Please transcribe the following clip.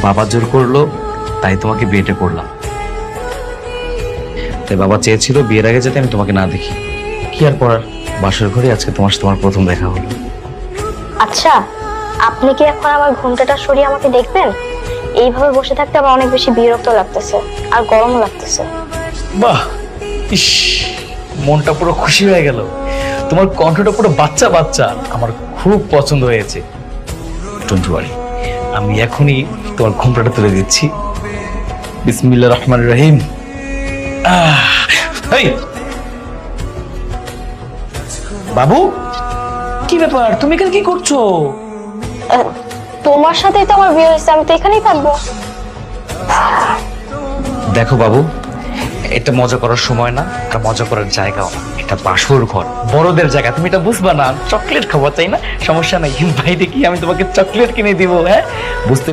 বাবা জোর করলো, তাই তোমাকে বিয়েটা করলাম। তাই বাবা চেয়েছিল বিয়ের আগে যাতে আমি তোমাকে না দেখি। কি আর করার, বাসর ঘরে আজকে তোমার সাথে আমার প্রথম দেখা হলো। আচ্ছা, আপনি কি এখন আমার ঘোমটাটা সরিয়ে আমাকে দেখবেন? এইভাবে বসে থাকতে আমার অনেক বেশি বিরক্ত লাগতেছে আর গরম লাগতেছে। বাহ, ইস, মনটা পুরো খুশি হয়ে গেল। তোমার কণ্ঠটা পুরো বাচ্চা বাচ্চা, আমার খুব পছন্দ হয়েছে। ডোন্ট ওয়ারি, আমি এখনই তোমার ঘোমটাটা তুলে দিচ্ছি। বিসমিল্লাহির রহমানির রহিম। এই বাবু, কি ব্যাপার, তুমি এখানে কি করছো? তোমার সাথেই তো আমার বিয়ে হয়েছে, আমি তো এখানেই থাকবো। দেখো বাবু, এটা মজা করার সময় না, এটা মজা করার জায়গাও না, এটা বাসর ঘর, বড়দের জায়গা। তুমি এটা বুঝবা না। চকলেট খাবো তাই না? সমস্যা নাই, বাইরে কি আমি তোমাকে চকলেট কিনে দিব? হ্যাঁ, বুঝতে